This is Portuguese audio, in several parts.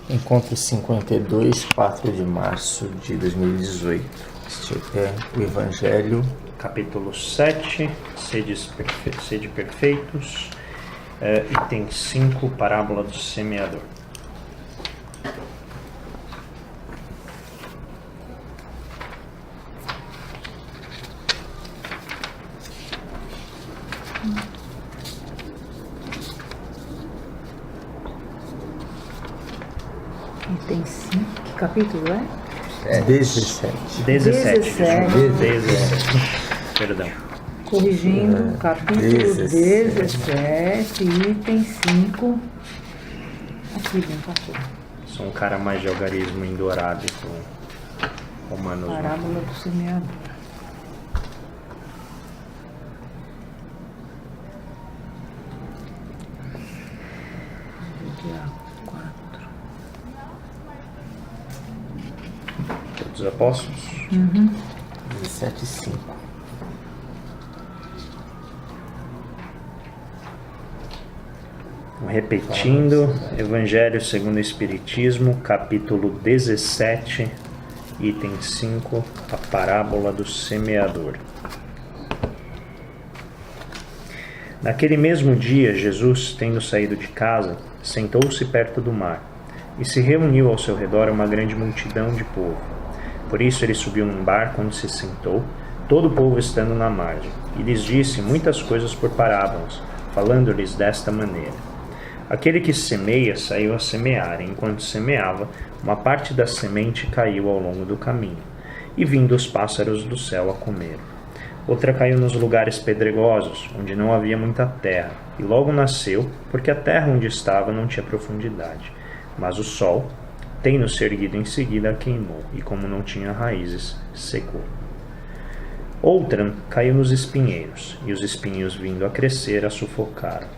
Encontro 52, 4 de março de 2018. Este é o Evangelho. Capítulo 7, sede perfeitos, item 5, parábola do semeador. Item 5, que capítulo é? 17. 17. 17. Perdão. Corrigindo, capítulo 17, item 5. Aqui, bem, passou. Sou um cara mais de algarismo indorábico, romanos. Parábola do semeador. Dia 4. Todos os apóstolos. 17, 5. Repetindo, Evangelho segundo o Espiritismo, capítulo 17, item 5, a parábola do semeador. Naquele mesmo dia, Jesus, tendo saído de casa, sentou-se perto do mar, e se reuniu ao seu redor uma grande multidão de povo. Por isso ele subiu num barco onde se sentou, todo o povo estando na margem, e lhes disse muitas coisas por parábolas, falando-lhes desta maneira. Aquele que semeia saiu a semear, e enquanto semeava, uma parte da semente caiu ao longo do caminho, e vindo os pássaros do céu a comer. Outra caiu nos lugares pedregosos, onde não havia muita terra, e logo nasceu, porque a terra onde estava não tinha profundidade. Mas o sol, tendo-se erguido em seguida, a queimou, e como não tinha raízes, secou. Outra caiu nos espinheiros, e os espinhos, vindo a crescer, a sufocaram.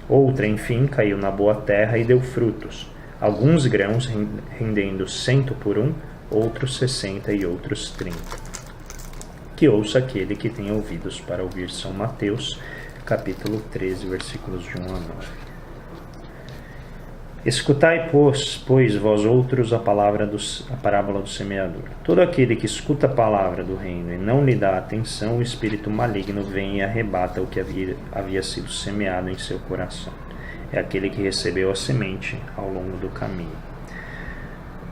Outra, enfim, caiu na boa terra e deu frutos, alguns grãos rendendo 100 por um, outros 60 e outros 30. Que ouça aquele que tem ouvidos para ouvir. São Mateus, capítulo 13, versículos de 1 a 9. Escutai, pois, vós outros, a parábola do semeador. Todo aquele que escuta a palavra do reino e não lhe dá atenção, o espírito maligno vem e arrebata o que havia sido semeado em seu coração. É aquele que recebeu a semente ao longo do caminho.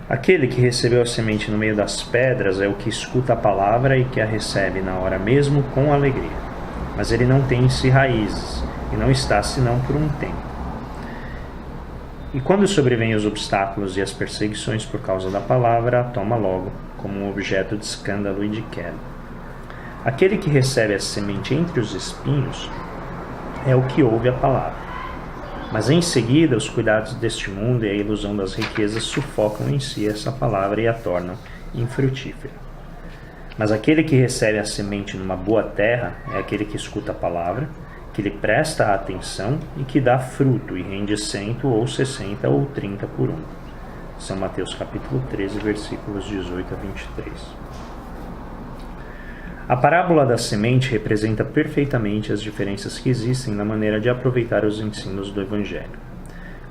Aquele que recebeu a semente no meio das pedras é o que escuta a palavra e que a recebe na hora mesmo com alegria. Mas ele não tem em si raízes, e não está senão por um tempo. E quando sobrevêm os obstáculos e as perseguições por causa da palavra, a toma logo, como um objeto de escândalo e de queda. Aquele que recebe a semente entre os espinhos é o que ouve a palavra. Mas em seguida, os cuidados deste mundo e a ilusão das riquezas sufocam em si essa palavra e a tornam infrutífera. Mas aquele que recebe a semente numa boa terra é aquele que escuta a palavra, que lhe presta atenção e que dá fruto e rende 100 ou 60 ou 30 por um. São Mateus capítulo 13, versículos 18 a 23. A parábola da semente representa perfeitamente as diferenças que existem na maneira de aproveitar os ensinos do Evangelho.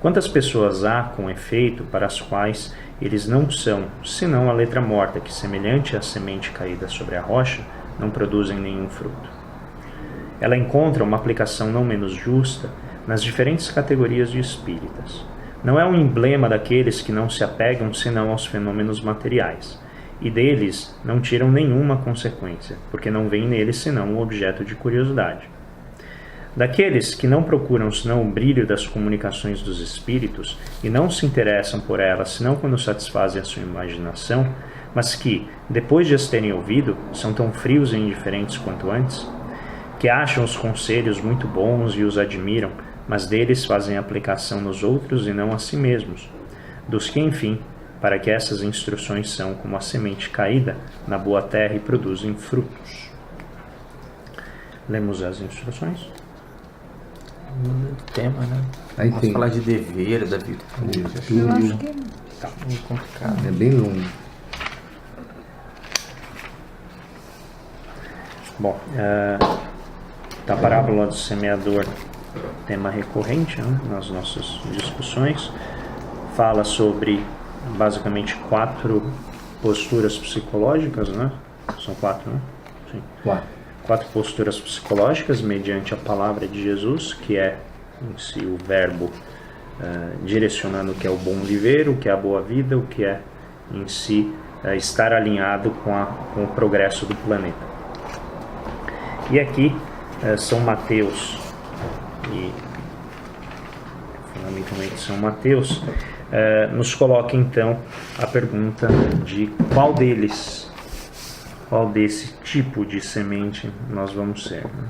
Quantas pessoas há, com efeito, para as quais eles não são, senão a letra morta que, semelhante à semente caída sobre a rocha, não produzem nenhum fruto. Ela encontra uma aplicação não menos justa nas diferentes categorias de espíritas. Não é um emblema daqueles que não se apegam senão aos fenômenos materiais, e deles não tiram nenhuma consequência, porque não veem neles senão um objeto de curiosidade. Daqueles que não procuram senão o brilho das comunicações dos espíritos e não se interessam por elas senão quando satisfazem a sua imaginação, mas que, depois de as terem ouvido, são tão frios e indiferentes quanto antes, que acham os conselhos muito bons e os admiram, mas deles fazem aplicação nos outros e não a si mesmos, dos que, enfim, para que essas instruções são como a semente caída na boa terra e produzem frutos. Lemos as instruções? Tema, né? Aí Vamos tem. falar de dever, da virtude. Eu acho que Tá meio complicado. É bem longo. Bom, a parábola do semeador, tema recorrente, né, nas nossas discussões, fala sobre basicamente 4 posturas psicológicas, né? São 4, né? Sim. 4 posturas psicológicas mediante a palavra de Jesus, que é em si o verbo direcionando o que é o bom viver, o que é a boa vida, o que é em si estar alinhado com o progresso do planeta. E aqui São Mateus e fundamentalmente São Mateus nos coloca então a pergunta de qual desse tipo de semente nós vamos ser, né?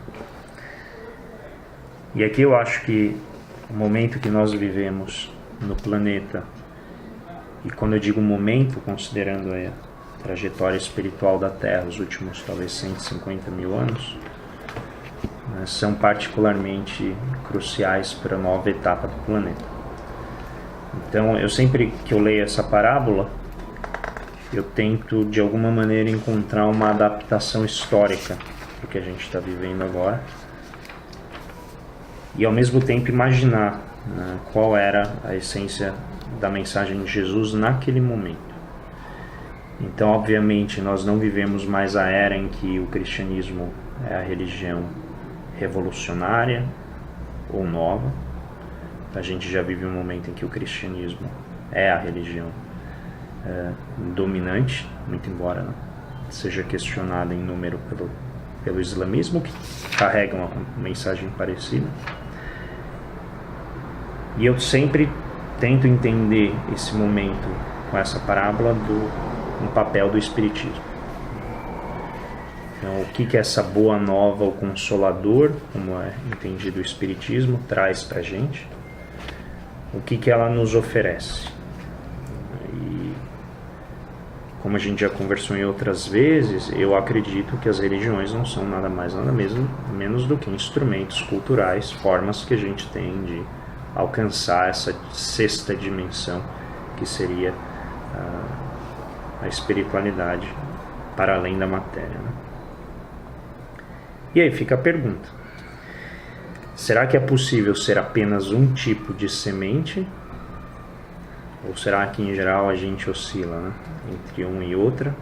E aqui eu acho que o momento que nós vivemos no planeta, e quando eu digo momento, considerando a trajetória espiritual da Terra, os últimos talvez 150 mil anos, né, são particularmente cruciais para a nova etapa do planeta. Então, eu sempre que eu leio essa parábola, eu tento de alguma maneira encontrar uma adaptação histórica para o que a gente está vivendo agora, e ao mesmo tempo imaginar, né, qual era a essência da mensagem de Jesus naquele momento. Então, obviamente, nós não vivemos mais a era em que o cristianismo é a religião revolucionária ou nova. A gente já vive um momento em que o cristianismo é a religião dominante, muito embora não seja questionada em número pelo islamismo, que carrega uma mensagem parecida. E eu sempre tento entender esse momento com essa parábola no papel do Espiritismo. Então, o que essa boa nova, o Consolador, como é entendido o Espiritismo, traz para a gente? O que ela nos oferece? E, como a gente já conversou em outras vezes, eu acredito que as religiões não são nada mais, nada menos do que instrumentos culturais, formas que a gente tem de alcançar essa sexta dimensão, que seria a espiritualidade para além da matéria, né? E aí fica a pergunta: será que é possível ser apenas um tipo de semente? Ou será que em geral a gente oscila, né, entre uma e outra?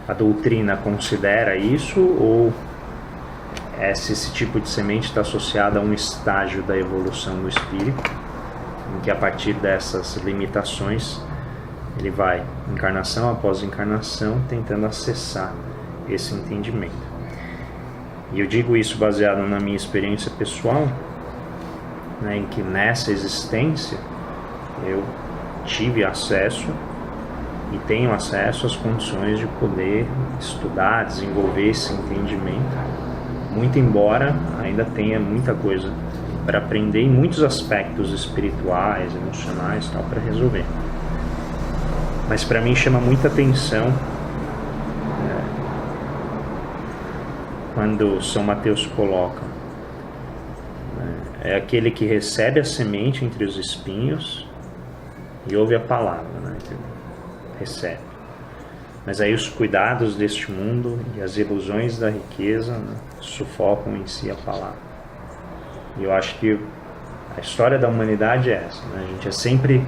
A doutrina considera isso, ou esse tipo de semente está associado a um estágio da evolução do espírito, em que a partir dessas limitações ele vai, encarnação após encarnação, tentando acessar esse entendimento. E eu digo isso baseado na minha experiência pessoal, né, em que nessa existência eu tive acesso e tenho acesso às condições de poder estudar, desenvolver esse entendimento, muito embora ainda tenha muita coisa para aprender em muitos aspectos espirituais, emocionais, tal, para resolver. Mas para mim chama muita atenção quando São Mateus coloca, é aquele que recebe a semente entre os espinhos e ouve a palavra, né? Recebe. Mas aí os cuidados deste mundo e as ilusões da riqueza, né, sufocam em si a palavra. E eu acho que a história da humanidade é essa, né? A gente é sempre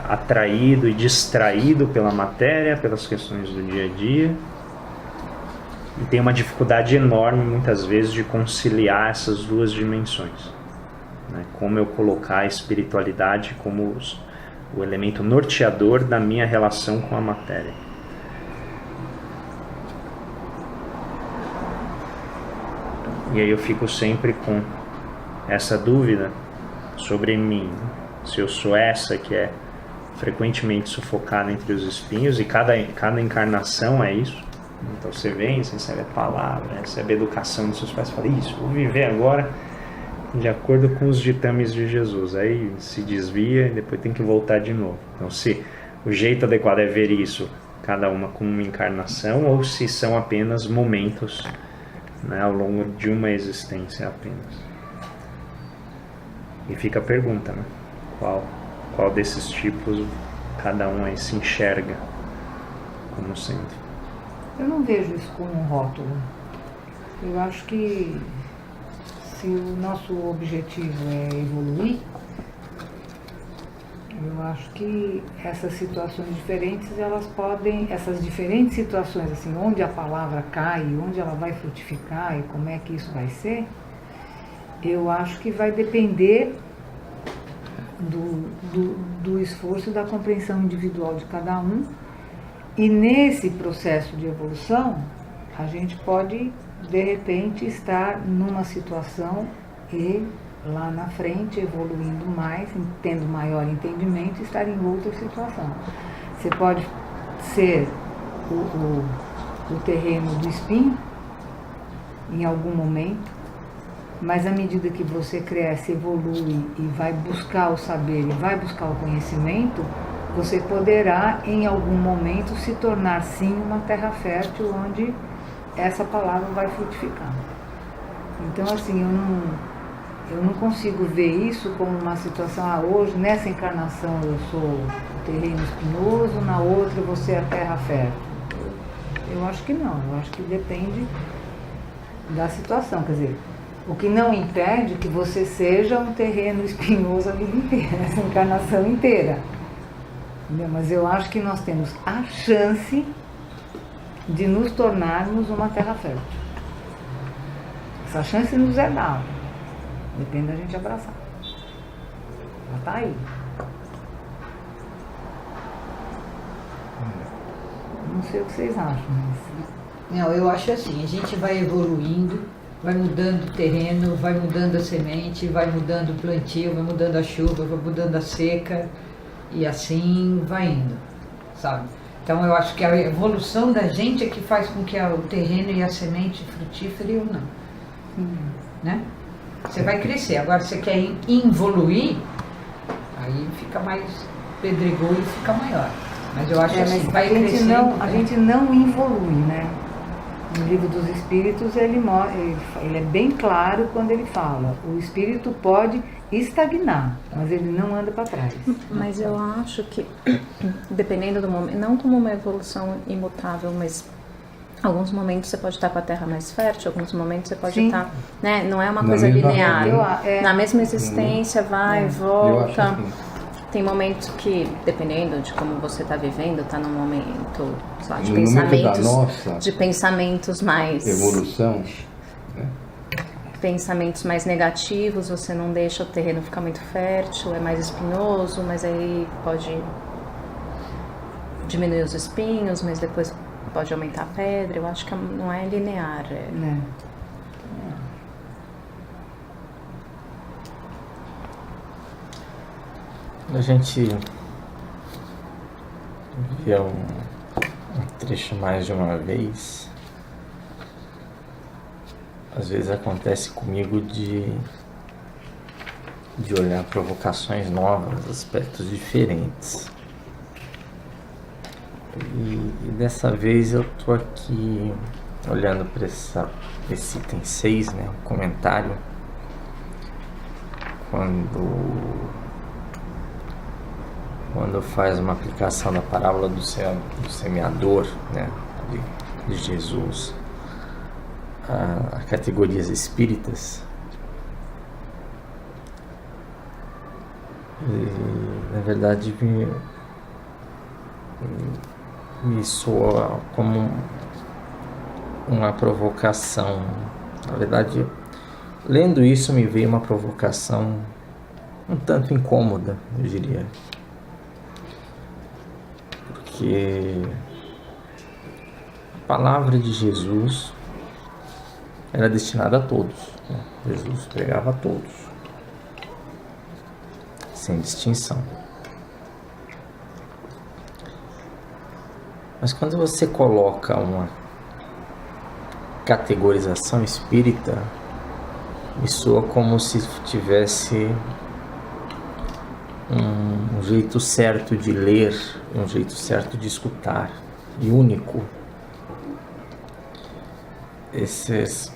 atraído e distraído pela matéria, pelas questões do dia a dia, e tem uma dificuldade enorme muitas vezes de conciliar essas duas dimensões, né? Como eu colocar a espiritualidade como o elemento norteador da minha relação com a matéria. E aí eu fico sempre com essa dúvida sobre mim, se eu sou essa que é frequentemente sufocada entre os espinhos, e cada encarnação é isso. Então você vem, você recebe a palavra, recebe a educação dos seus pais, fala: isso, vou viver agora de acordo com os ditames de Jesus. Aí se desvia e depois tem que voltar de novo. Então, se o jeito adequado é ver isso, cada uma como uma encarnação, ou se são apenas momentos, né, ao longo de uma existência apenas. E fica a pergunta, né? Qual desses tipos cada um aí se enxerga como sendo? Eu não vejo isso como um rótulo. Eu acho que se o nosso objetivo é evoluir, acho que essas situações diferentes, essas diferentes situações, assim, onde a palavra cai, onde ela vai frutificar e como é que isso vai ser, eu acho que vai depender do esforço e da compreensão individual de cada um. E nesse processo de evolução, a gente pode, de repente, estar numa situação e lá na frente, evoluindo mais, tendo maior entendimento, e estar em outra situação. Você pode ser o terreno do espinho em algum momento, mas à medida que você cresce, evolui e vai buscar o saber e vai buscar o conhecimento, você poderá em algum momento se tornar sim uma terra fértil onde essa palavra vai frutificar. Então assim, eu não consigo ver isso como uma situação, hoje nessa encarnação eu sou o terreno espinhoso, na outra eu vou ser a terra fértil. Eu acho que não, eu acho que depende da situação, quer dizer, o que não impede que você seja um terreno espinhoso a vida inteira, essa encarnação inteira. Mas eu acho que nós temos a chance de nos tornarmos uma terra fértil. Essa chance nos é dada. Depende da gente abraçar. Ela está aí. Não sei o que vocês acham, mas... Não, eu acho assim, a gente vai evoluindo, vai mudando o terreno, vai mudando a semente, vai mudando o plantio, vai mudando a chuva, vai mudando a seca, e assim vai indo, sabe? Então eu acho que a evolução da gente é que faz com que o terreno e a semente frutífere ou não, né? Você vai crescer, agora você quer involuir, aí fica mais pedregoso e fica maior. Mas eu acho assim, vai crescer. A gente não evolui, né? No Livro dos Espíritos ele é bem claro quando ele fala, o espírito pode estagnar, mas ele não anda para trás. Mas eu acho que, dependendo do momento, não como uma evolução imutável, mas alguns momentos você pode estar com a terra mais fértil, alguns momentos você pode estar, né? Não é uma coisa linear. Na mesma existência, vai, volta. Tem momentos que, dependendo de como você está vivendo, está num momento, sei lá, de pensamentos mais... evolução, né? Pensamentos mais negativos, você não deixa o terreno ficar muito fértil, é mais espinhoso, mas aí pode diminuir os espinhos, mas depois pode aumentar a pedra. Eu acho que não é linear. A gente vê um trecho mais de uma vez. Às vezes acontece comigo de olhar provocações novas, aspectos diferentes. E dessa vez eu tô aqui olhando para esse item 6, né, um comentário, quando faz uma aplicação da parábola do semeador, né, de Jesus a categorias espíritas. E, na verdade, me soa como uma provocação. Na verdade, lendo isso me veio uma provocação um tanto incômoda, eu diria. Porque a palavra de Jesus era destinada a todos, né? Jesus pregava a todos, sem distinção. Mas quando você coloca uma categorização espírita, me soa como se tivesse um jeito certo de ler, um jeito certo de escutar, e único,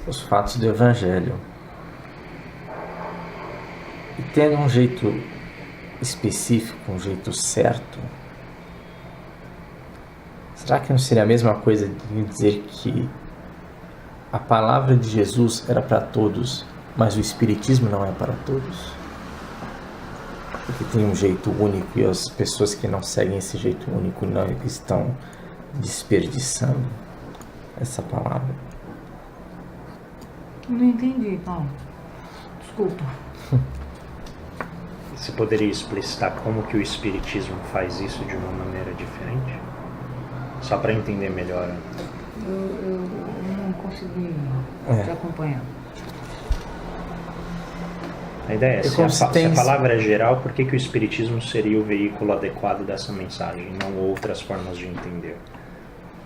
os fatos do Evangelho. E tendo um jeito específico, um jeito certo, será que não seria a mesma coisa de dizer que a palavra de Jesus era para todos, mas o Espiritismo não é para todos? porque tem um jeito único e as pessoas que não seguem esse jeito único não estão desperdiçando essa palavra. Não entendi, Paulo. Desculpa. Você poderia explicitar como que o Espiritismo faz isso de uma maneira diferente? Só para entender melhor. Eu não consegui te acompanhar. A ideia é, se a palavra é geral, por que o Espiritismo seria o veículo adequado dessa mensagem, não outras formas de entender?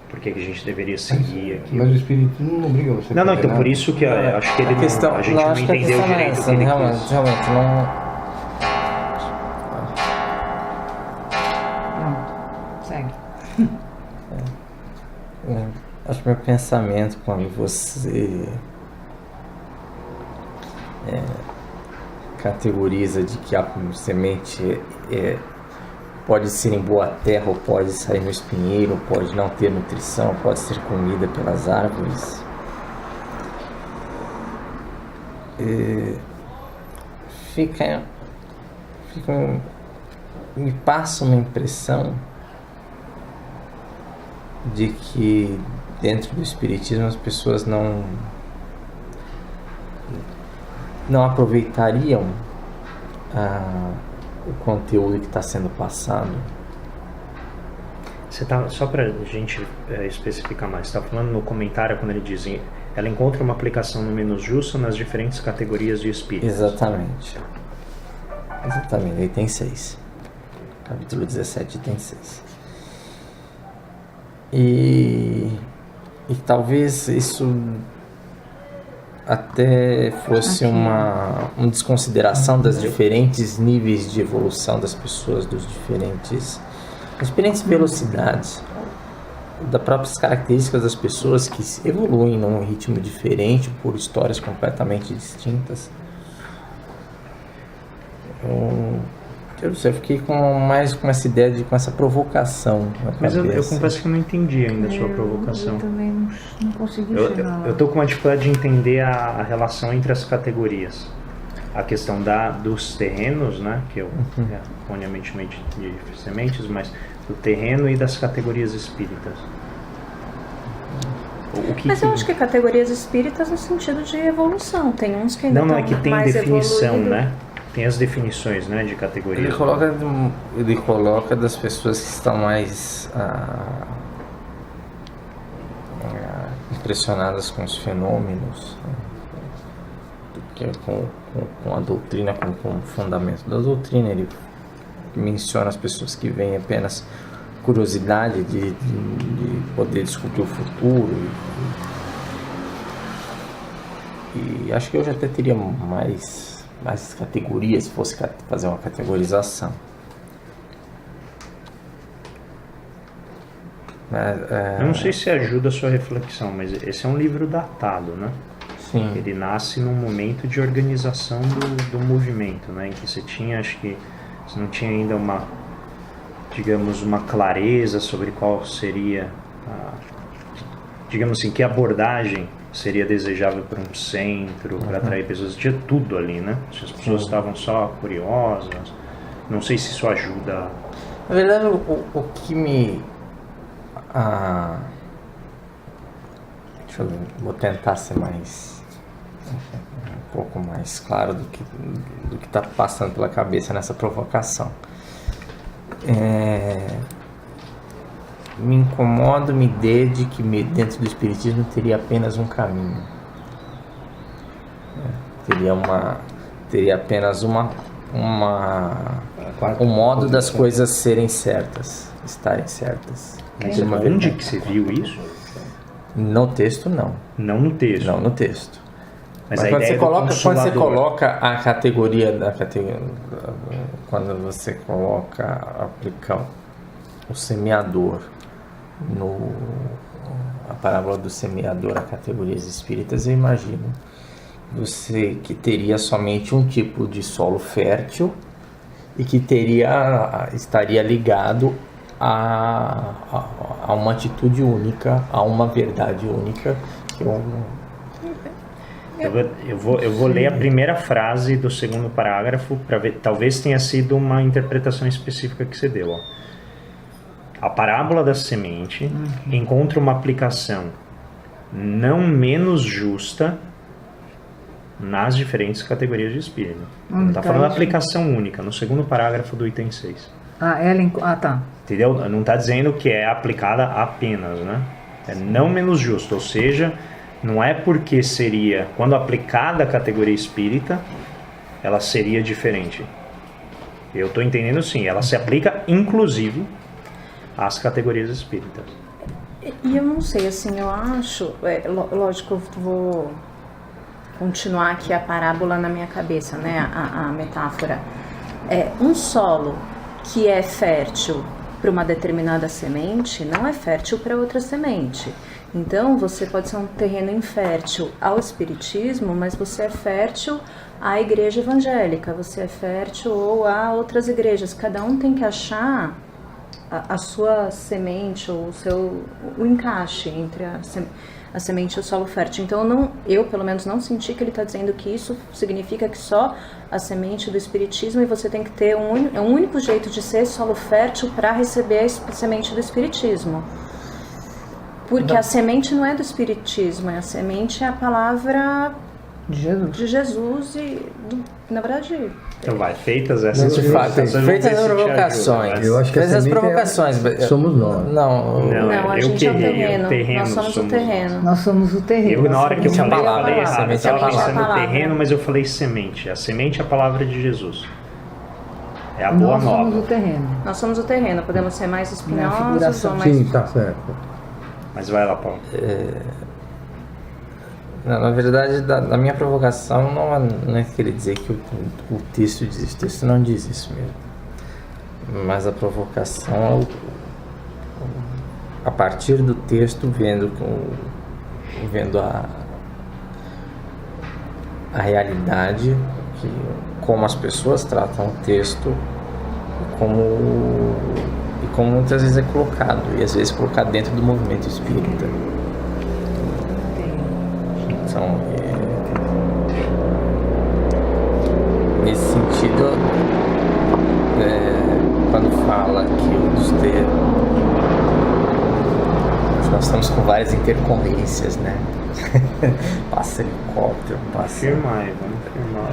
Por que a gente deveria seguir aqui? Mas o Espiritismo não obriga você a Não, então por isso que eu acho que ele a gente não entendeu direito o que ele quis. Realmente não... Segue. Acho que meu pensamento quando você categoriza de que a semente pode ser em boa terra ou pode sair no espinheiro, pode não ter nutrição, pode ser comida pelas árvores, me passa uma impressão de que dentro do Espiritismo as pessoas não aproveitariam o conteúdo que está sendo passado. Só para a gente especificar mais, você está falando no comentário quando ele diz ela encontra uma aplicação no menos justo nas diferentes categorias de espíritos. Exatamente, item 6, capítulo 17, item 6. E talvez isso até fosse uma desconsideração das diferentes níveis de evolução das pessoas, das diferentes velocidades, das próprias características das pessoas que evoluem num ritmo diferente por histórias completamente distintas. Eu fiquei com essa ideia com essa provocação na Mas cabeça. eu confesso que eu não entendi ainda a sua provocação. Eu também não consegui chegar lá. Eu estou com uma dificuldade de entender a relação entre as categorias. A questão dos terrenos, né, que eu erroneamente chamei de sementes, mas do terreno e das categorias espíritas. Mas eu acho que categorias espíritas no sentido de evolução. Tem uns que ainda não é que tem mais definição, evoluído. Né? Tem as definições, né, de categorias. Ele coloca das pessoas que estão mais impressionadas com os fenômenos, com a doutrina, com o fundamento da doutrina. Ele menciona as pessoas que veem apenas curiosidade de poder descobrir o futuro. E acho que eu já até teria mais categorias se fosse fazer uma categorização. Eu não sei se ajuda a sua reflexão, mas esse é um livro datado, né? Sim. Ele nasce num momento de organização do movimento, né? Em que você não tinha ainda uma clareza sobre qual seria digamos assim, que abordagem seria desejável para um centro, para atrair pessoas. Tinha tudo ali, né? As pessoas estavam só curiosas. Não sei se isso ajuda. Na verdade, o que me... vou tentar ser um pouco mais claro do que está passando pela cabeça nessa provocação. Me incomoda uma ideia de que dentro do Espiritismo teria apenas um caminho. Teria apenas um modo das coisas estarem certas. Mas onde que você viu isso? No texto, não. Não no texto? Não no texto. Mas quando você coloca a categoria quando você aplica o semeador a parábola do semeador a categorias espíritas, eu imagino que teria somente um tipo de solo fértil e que estaria ligado a uma atitude única, a uma verdade única. Eu vou ler a primeira frase do segundo parágrafo para ver, talvez tenha sido uma interpretação específica que você deu. Ó. A parábola da semente encontra uma aplicação não menos justa nas diferentes categorias de espírito. Não está falando da aplicação única, no segundo parágrafo do item 6. Tá. Entendeu? Não está dizendo que é aplicada apenas, né? É não menos justo, ou seja, não é porque seria, quando aplicada a categoria espírita, ela seria diferente. Eu estou entendendo sim, ela se aplica inclusive às categorias espíritas. E eu não sei, assim, eu acho, lógico, eu vou continuar aqui a parábola na minha cabeça, né, a metáfora. Um solo que é fértil para uma determinada semente, não é fértil para outra semente. Então, você pode ser um terreno infértil ao espiritismo, mas você é fértil à igreja evangélica, você é fértil ou a outras igrejas. Cada um tem que achar a sua semente ou o encaixe entre a semente e o solo fértil. Então, eu pelo menos não senti que ele está dizendo que isso significa que só a semente do espiritismo e você tem que ter um único jeito de ser solo fértil para receber a semente do espiritismo. Porque a semente não é do espiritismo, a semente é a palavra de Jesus e, na verdade... Então vai, feitas essas provocações. Eu acho que essas provocações somos nós. Não, a gente é o terreno. Nós somos o terreno. Nós somos o terreno. Na hora que eu falei palavra, errado, eu estava pensando palavra. terreno, mas eu falei semente. A semente é a palavra de Jesus. É a boa Nós nova. somos o terreno. Nós somos o terreno, podemos ser mais espinhosos figuração. ou mais... Sim, tá certo. Mas vai lá, Paulo. Na verdade, da minha provocação não é querer dizer que o texto diz isso. O texto não diz isso mesmo. Mas a provocação a partir do texto, vendo a realidade, como as pessoas tratam o texto, e como muitas vezes é colocado, e às vezes colocado dentro do movimento espírita. Então, nesse sentido, quando fala que os termos, nós estamos com várias intercorrências, né? Passa helicóptero, passa... Vamos firmar.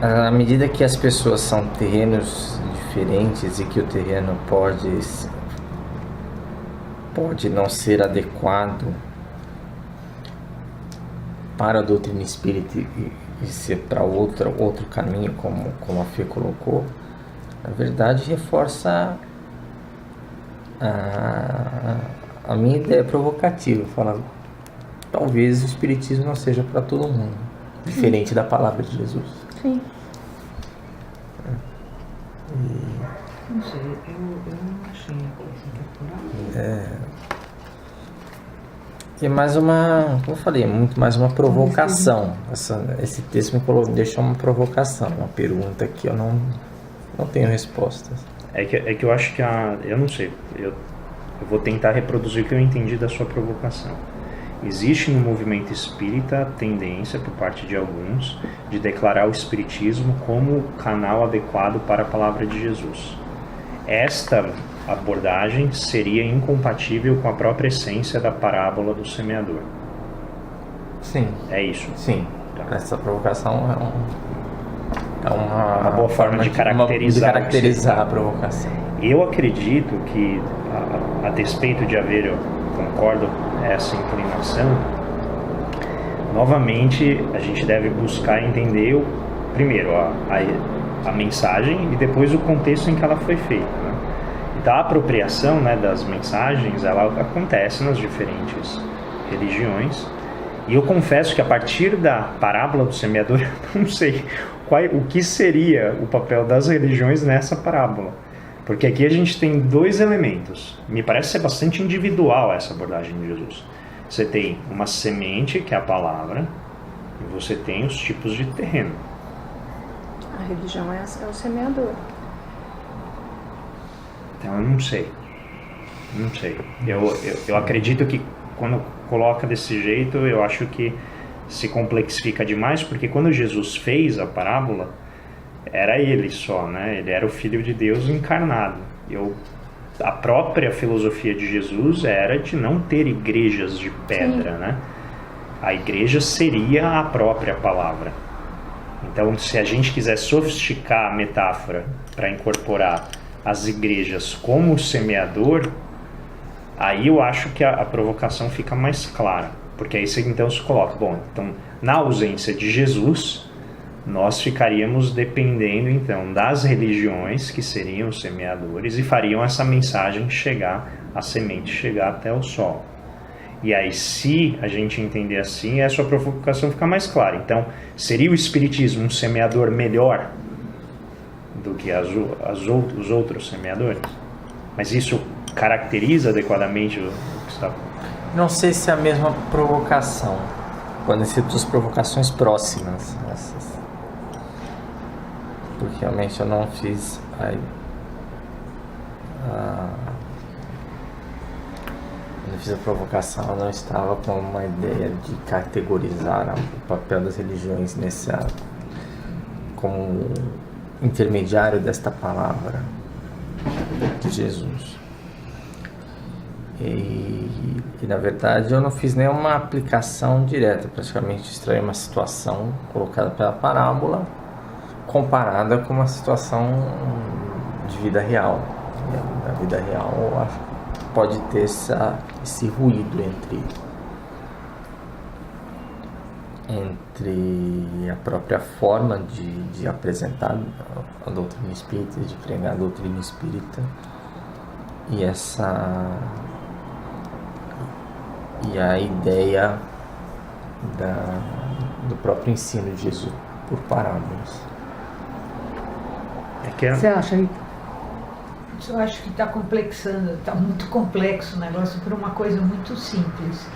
À medida que as pessoas são terrenos diferentes e que o terreno pode não ser adequado para a doutrina espírita e ser para outro caminho, como a Fê colocou, na verdade reforça a minha ideia provocativa, falando talvez o espiritismo não seja para todo mundo, diferente da palavra de Jesus. Sim. Não sei, eu não achei a coisa E é mais como eu falei, muito mais uma provocação. Esse texto me deixou uma provocação, uma pergunta que eu não tenho respostas. É que eu acho que eu não sei, eu vou tentar reproduzir o que eu entendi da sua provocação. Existe no movimento espírita a tendência, por parte de alguns, de declarar o espiritismo como o canal adequado para a palavra de Jesus. Esta abordagem seria incompatível com a própria essência da parábola do semeador. Sim. É isso? Sim. Tá. Essa provocação é uma boa forma de caracterizar a provocação. Eu acredito que, a despeito de haver, eu concordo, essa inclinação, novamente a gente deve buscar entender primeiro a mensagem e depois o contexto em que ela foi feita, né? Então a apropriação, né, das mensagens, ela acontece nas diferentes religiões, e eu confesso que a partir da parábola do semeador eu não sei o que seria o papel das religiões nessa parábola. Porque aqui a gente tem dois elementos. Me parece ser bastante individual essa abordagem de Jesus. Você tem uma semente, que é a palavra, e você tem os tipos de terreno. A religião é o semeador. Então eu não sei. Não sei. Eu acredito que quando coloca desse jeito, eu acho que se complexifica demais, porque quando Jesus fez a parábola, era ele só, né? Ele era o Filho de Deus encarnado. A própria filosofia de Jesus era de não ter igrejas de pedra, né? A igreja seria a própria palavra. Então, se a gente quiser sofisticar a metáfora para incorporar as igrejas como o semeador, aí eu acho que a provocação fica mais clara. Porque aí você então se coloca, bom, então na ausência de Jesus, nós ficaríamos dependendo então das religiões que seriam os semeadores e fariam essa mensagem chegar, a semente chegar até o solo. E aí, se a gente entender assim, a sua provocação fica mais clara. Então, seria o Espiritismo um semeador melhor do que os outros semeadores? Mas isso caracteriza adequadamente o que está... Não sei se é a mesma provocação, quando se duas provocações próximas. Essas. Porque realmente eu não fiz quando eu fiz a provocação, eu não estava com uma ideia de categorizar o papel das religiões como intermediário desta palavra de Jesus. E na verdade eu não fiz nenhuma aplicação direta, praticamente extraí uma situação colocada pela parábola comparada com uma situação de vida real. E na vida real eu acho que pode ter esse ruído entre a própria forma de apresentar a doutrina espírita, de pregar a doutrina espírita e a ideia do próprio ensino de Jesus por parábolas. Você acha aí? Eu acho que está complexando, está muito complexo o negócio por uma coisa muito simples,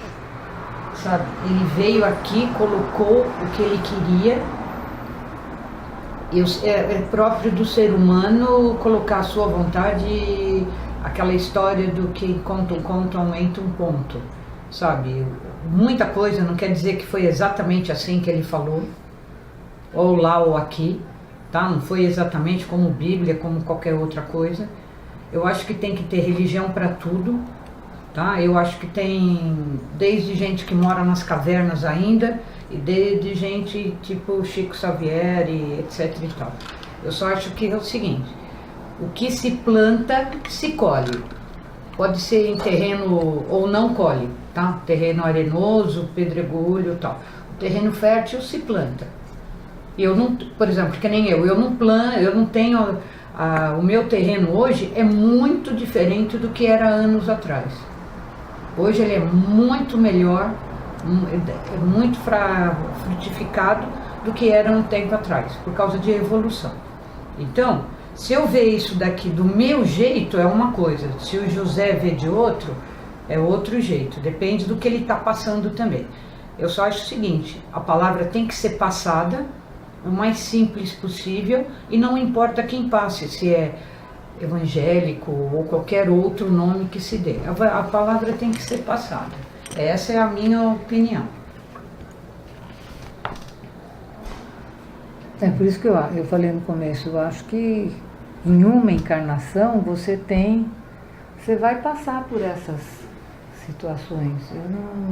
sabe? Ele veio aqui, colocou o que ele queria, é próprio do ser humano colocar a sua vontade, aquela história do que conta um conto, aumenta um ponto, sabe? Muita coisa, não quer dizer que foi exatamente assim que ele falou, ou lá ou aqui, tá? Não foi exatamente como Bíblia, como qualquer outra coisa. Eu acho que tem que ter religião para tudo, tá? Eu acho que tem desde gente que mora nas cavernas ainda e desde gente tipo Chico Xavier e etc e tal. Eu só acho que é o seguinte: o que se planta, se colhe. Pode ser em terreno ou não colhe, tá? Terreno arenoso, pedregulho e tal. O terreno fértil se planta. Eu não, por exemplo, que nem eu não tenho... o meu terreno hoje é muito diferente do que era anos atrás. Hoje ele é muito melhor, é muito frutificado do que era um tempo atrás, por causa de evolução. Então, se eu ver isso daqui do meu jeito, é uma coisa. Se o José vê de outro, é outro jeito. Depende do que ele está passando também. Eu só acho o seguinte: a palavra tem que ser passada o mais simples possível, e não importa quem passe, se é evangélico ou qualquer outro nome que se dê. A palavra tem que ser passada. Essa é a minha opinião. É por isso que eu falei no começo, eu acho que em uma encarnação você vai passar por essas situações. Eu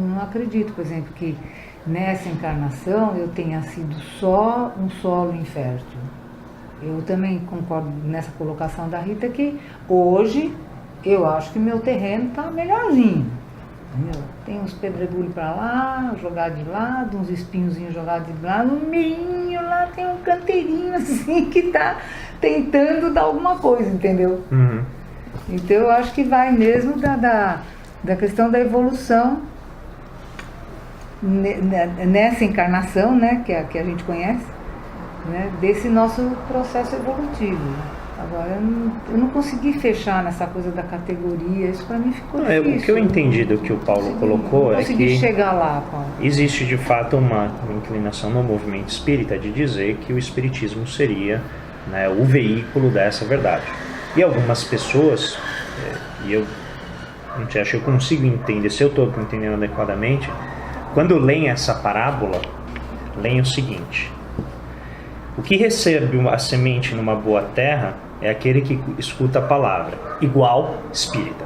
não acredito, por exemplo, que nessa encarnação eu tenha sido só um solo infértil. Eu também concordo nessa colocação da Rita que hoje eu acho que meu terreno está melhorzinho. Entendeu? Tem uns pedregulhos para lá, jogados de lado, uns espinhozinhos jogados de lado, no meio lá tem um canteirinho assim que está tentando dar alguma coisa, entendeu? Uhum. Então eu acho que vai mesmo da questão da evolução nessa encarnação, né, que a gente conhece, né, desse nosso processo evolutivo. Agora, eu não consegui fechar nessa coisa da categoria, isso para mim ficou difícil. O que eu entendi do que o Paulo colocou é que chegar lá, Paulo. Existe de fato uma inclinação no movimento espírita de dizer que o espiritismo seria, né, o veículo dessa verdade. E algumas pessoas, e eu não sei, acho que eu consigo entender, se eu estou entendendo adequadamente, quando leem essa parábola, leem o seguinte: o que recebe a semente numa boa terra é aquele que escuta a palavra, igual espírita.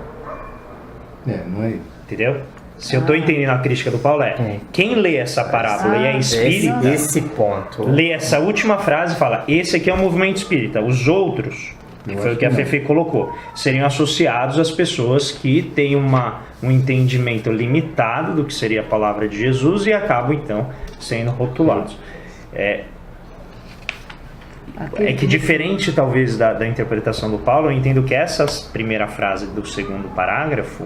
Não é isso. Entendeu? Se eu estou entendendo a crítica do Paulo quem lê essa parábola e é espírita, esse ponto. lê essa última frase e fala, esse aqui é o movimento espírita. Os outros, que foi o que a Fefe colocou, seriam associados às pessoas que têm um entendimento limitado do que seria a palavra de Jesus e acabam então sendo rotulados. É que diferente talvez da interpretação do Paulo, eu entendo que essa primeira frase do segundo parágrafo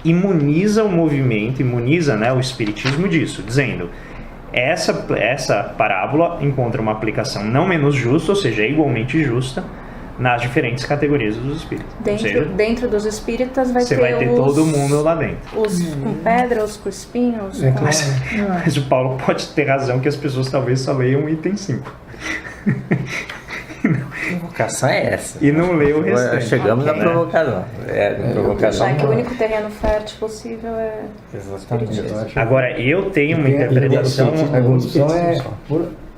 imuniza o movimento, imuniza, né, o espiritismo disso, dizendo essa parábola encontra uma aplicação não menos justa, ou seja, é igualmente justa nas diferentes categorias dos espíritos. Dentro dos espíritas você vai ter todo mundo lá dentro. Os com pedra, os com espinhos. Mas o Paulo pode ter razão que as pessoas talvez só leiam o item 5. A provocação é essa. E não lê o restante. Chegamos na provocação. Provocação. Já que o único terreno fértil possível é... Exatamente. Agora, eu tenho uma interpretação... A evolução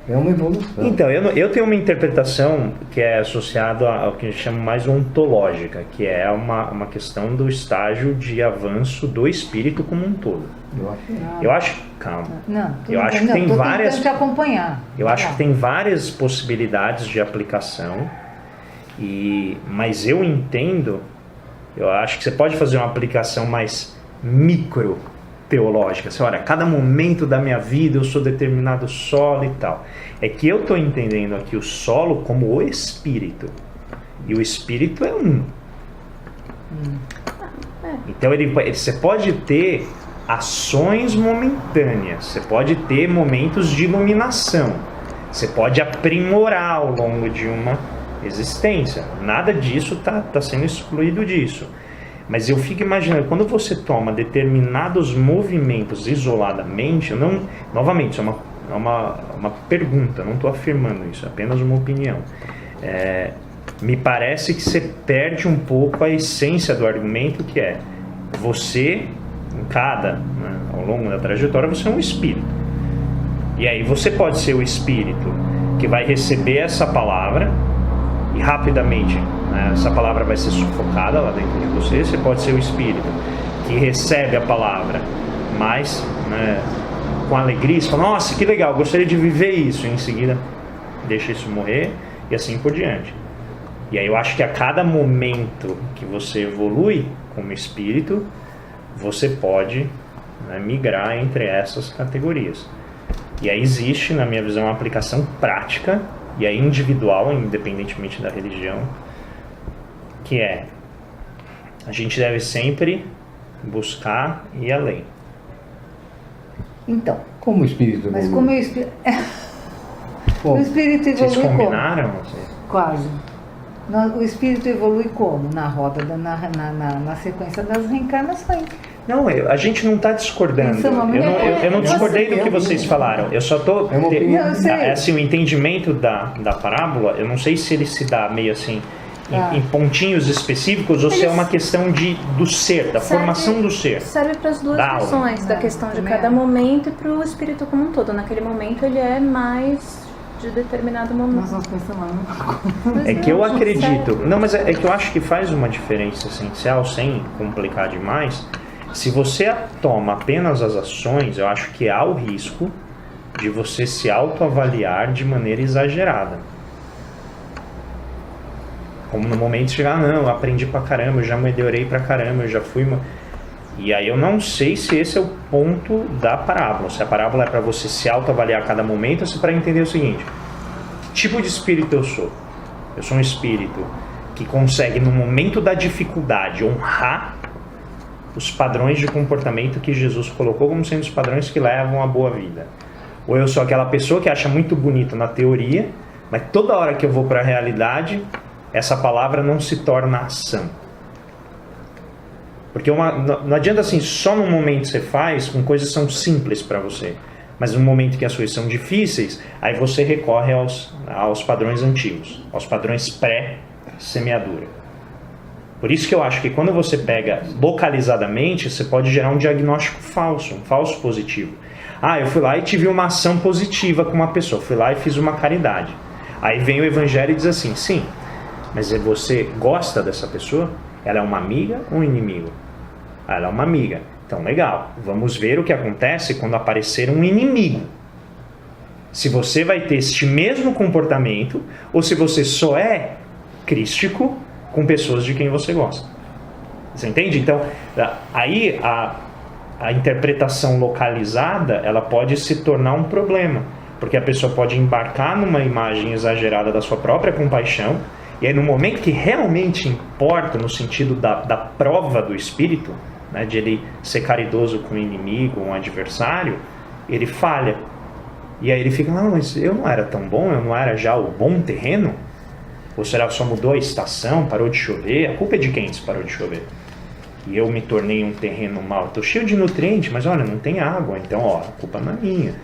é uma evolução. Então, eu tenho uma interpretação que é associada ao que a gente chama mais ontológica, que é uma questão do estágio de avanço do espírito como um todo. Eu acho... Calma. Eu acho que tem várias... te acompanhar. Eu acho que tem várias possibilidades de aplicação, mas eu entendo... Eu acho que você pode fazer uma aplicação mais micro teológica, assim, olha, cada momento da minha vida eu sou determinado solo e tal. É que eu estou entendendo aqui o solo como o espírito, e o espírito é um. Então você pode ter ações momentâneas, você pode ter momentos de iluminação, você pode aprimorar ao longo de uma existência, nada disso está sendo excluído disso. Mas eu fico imaginando, quando você toma determinados movimentos isoladamente, novamente, isso é uma pergunta, não estou afirmando isso, é apenas uma opinião. Me parece que você perde um pouco a essência do argumento, que é você, ao longo da trajetória, você é um espírito. E aí você pode ser o espírito que vai receber essa palavra e rapidamente essa palavra vai ser sufocada lá dentro de você. Você pode ser o espírito que recebe a palavra, mas com alegria, você fala, nossa, que legal, gostaria de viver isso, e em seguida deixa isso morrer e assim por diante. E aí eu acho que a cada momento que você evolui como espírito, você pode migrar entre essas categorias. E aí existe, na minha visão, uma aplicação prática e aí individual, independentemente da religião, que é, a gente deve sempre buscar ir além. Então, como o espírito evolui? Mas como o espírito... O espírito evolui Vocês combinaram? Quase. O espírito evolui como? Na roda, na sequência das reencarnações. Não, a gente não está discordando. Eu não discordei do que vocês falaram. Eu só estou... Assim, o entendimento da parábola, eu não sei se ele se dá meio assim... Em pontinhos específicos, ou se é uma questão do ser, da formação do ser. Serve para as duas versões, da questão de cada momento e para o espírito como um todo. Naquele momento ele é mais de determinado momento. Nós vamos pensar lá. É que eu acredito... Não, mas é que eu acho que faz uma diferença essencial, sem complicar demais. Se você toma apenas as ações, eu acho que há o risco de você se autoavaliar de maneira exagerada. Como no momento de chegar, não, eu aprendi pra caramba, eu já melhorei pra caramba, eu já fui... E aí eu não sei se esse é o ponto da parábola. Se a parábola é para você se autoavaliar a cada momento, ou se é para entender o seguinte: que tipo de espírito eu sou? Eu sou um espírito que consegue, no momento da dificuldade, honrar os padrões de comportamento que Jesus colocou como sendo os padrões que levam à boa vida. Ou eu sou aquela pessoa que acha muito bonito na teoria, mas toda hora que eu vou para a realidade... essa palavra não se torna ação. Porque não adianta assim, só no momento você faz, com coisas que são simples para você. Mas no momento que as coisas são difíceis, aí você recorre aos padrões antigos, aos padrões pré-semeadura. Por isso que eu acho que quando você pega localizadamente, você pode gerar um diagnóstico falso, um falso positivo. Ah, eu fui lá e tive uma ação positiva com uma pessoa, fui lá e fiz uma caridade. Aí vem o evangelho e diz assim, sim, mas você gosta dessa pessoa? Ela é uma amiga ou um inimigo? Ah, ela é uma amiga. Então, legal. Vamos ver o que acontece quando aparecer um inimigo. Se você vai ter este mesmo comportamento ou se você só é crístico com pessoas de quem você gosta. Você entende? Então, aí a interpretação localizada, ela pode se tornar um problema. Porque a pessoa pode embarcar numa imagem exagerada da sua própria compaixão, e aí no momento que realmente importa, no sentido da prova do espírito, né, de ele ser caridoso com o inimigo, um adversário, ele falha. E aí ele fica, não, mas eu não era tão bom, eu não era já o bom terreno? Ou será que só mudou a estação, parou de chover? A culpa é de quem se parou de chover? E eu me tornei um terreno mau. Estou cheio de nutrientes, mas olha, não tem água, então ó, a culpa não é minha.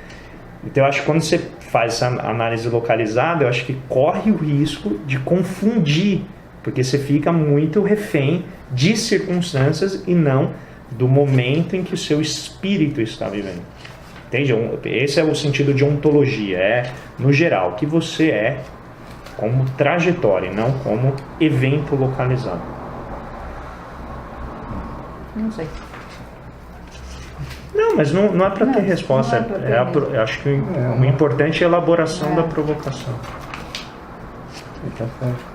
Então eu acho que quando você faz essa análise localizada, eu acho que corre o risco de confundir, porque você fica muito refém de circunstâncias e não do momento em que o seu espírito está vivendo. Entende? Esse é o sentido de ontologia, é, no geral, o que você é como trajetória, não como evento localizado. Não sei. Não, mas não é para ter resposta. Não é pra ter Eu acho que o importante é a elaboração da provocação. Tá certo.